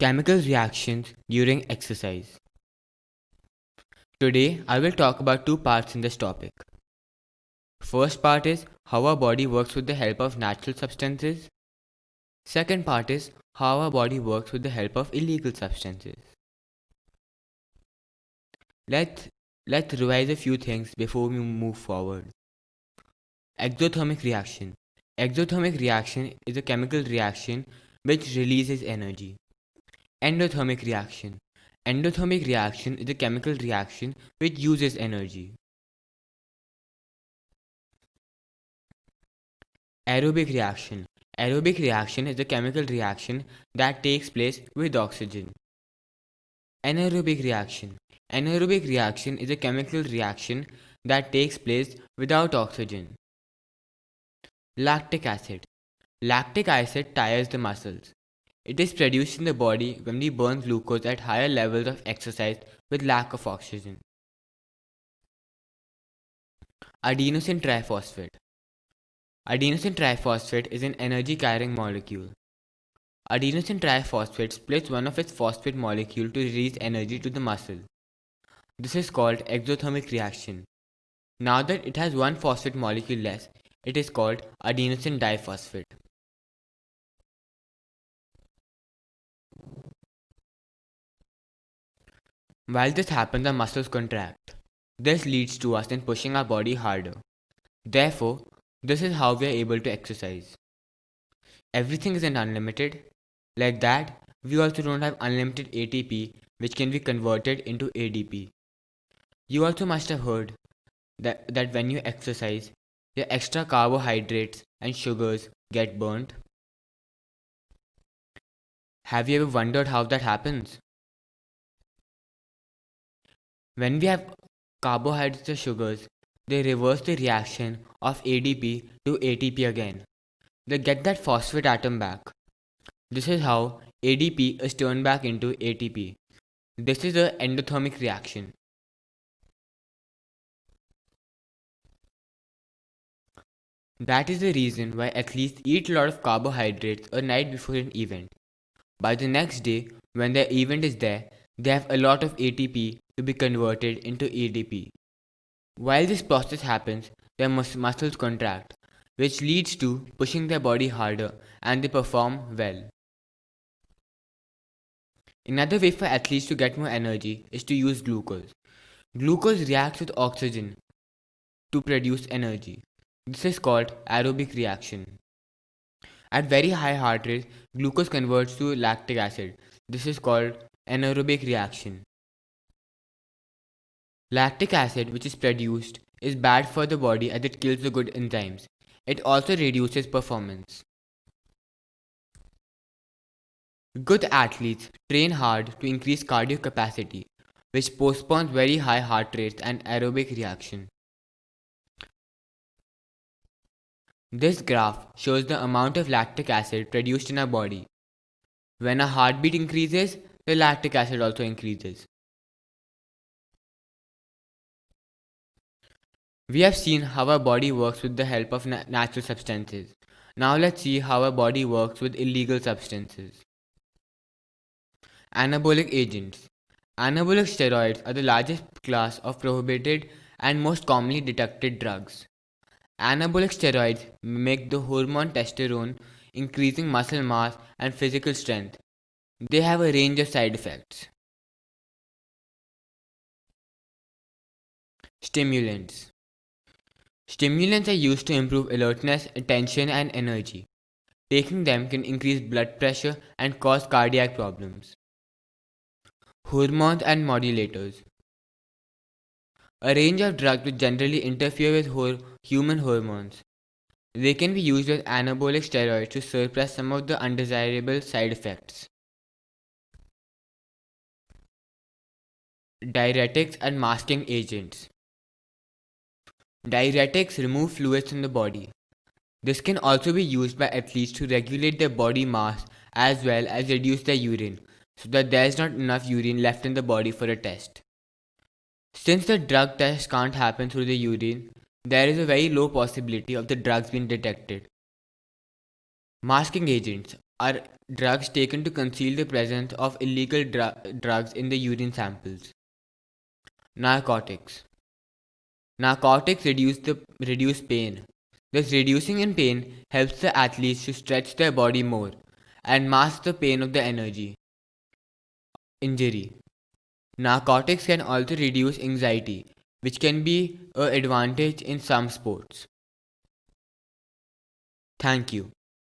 Chemical reactions during exercise. Today, I will talk about two parts in this topic. First part is how our body works with the help of natural substances. Second part is how our body works with the help of illegal substances. Let's revise a few things before we move forward. Exothermic reaction. Exothermic reaction is a chemical reaction which releases energy. Endothermic reaction. Endothermic reaction is a chemical reaction which uses energy. Aerobic reaction. Aerobic reaction is a chemical reaction that takes place with oxygen. Anaerobic reaction. Anaerobic reaction is a chemical reaction that takes place without oxygen. Lactic acid. Lactic acid tires the muscles. It is produced in the body when we burn glucose at higher levels of exercise with lack of oxygen. Adenosine triphosphate. Adenosine triphosphate is an energy-carrying molecule. Adenosine triphosphate splits one of its phosphate molecule to release energy to the muscle. This is called exothermic reaction. Now that it has one phosphate molecule less, it is called adenosine diphosphate. While this happens, our muscles contract. This leads to us in pushing our body harder. Therefore, this is how we are able to exercise. Everything isn't unlimited. Like that, we also don't have unlimited ATP, which can be converted into ADP. You also must have heard that when you exercise, your extra carbohydrates and sugars get burnt. Have you ever wondered how that happens? When we have carbohydrates or sugars, they reverse the reaction of ADP to ATP again. They get that phosphate atom back. This is how ADP is turned back into ATP. This is the endothermic reaction. That is the reason why athletes eat a lot of carbohydrates a night before an event. By the next day, when their event is there, they have a lot of ATP to be converted into ADP. While this process happens, their muscles contract, which leads to pushing their body harder and they perform well. Another way for athletes to get more energy is to use glucose. Glucose reacts with oxygen to produce energy. This is called aerobic reaction. At very high heart rate, glucose converts to lactic acid. This is called anaerobic reaction. Lactic acid, which is produced, is bad for the body as it kills the good enzymes. It also reduces performance. Good athletes train hard to increase cardio capacity, which postpones very high heart rates and aerobic reaction. This graph shows the amount of lactic acid produced in our body. When our heartbeat increases, the lactic acid also increases. We have seen how our body works with the help of natural substances. Now let's see how our body works with illegal substances. Anabolic agents. Anabolic steroids are the largest class of prohibited and most commonly detected drugs. Anabolic steroids mimic the hormone testosterone, increasing muscle mass and physical strength. They have a range of side effects. Stimulants. Stimulants are used to improve alertness, attention, and energy. Taking them can increase blood pressure and cause cardiac problems. Hormones and modulators. A range of drugs which generally interfere with human hormones. They can be used as anabolic steroids to suppress some of the undesirable side effects. Diuretics and masking agents. Diuretics remove fluids from the body. This can also be used by athletes to regulate their body mass as well as reduce their urine, so that there is not enough urine left in the body for a test. Since the drug test can't happen through the urine, there is a very low possibility of the drugs being detected. Masking agents are drugs taken to conceal the presence of illegal drugs in the urine samples. Narcotics. Narcotics reduce pain. Thus, reducing in pain helps the athletes to stretch their body more and mask the pain of the injury. Narcotics can also reduce anxiety, which can be an advantage in some sports. Thank you.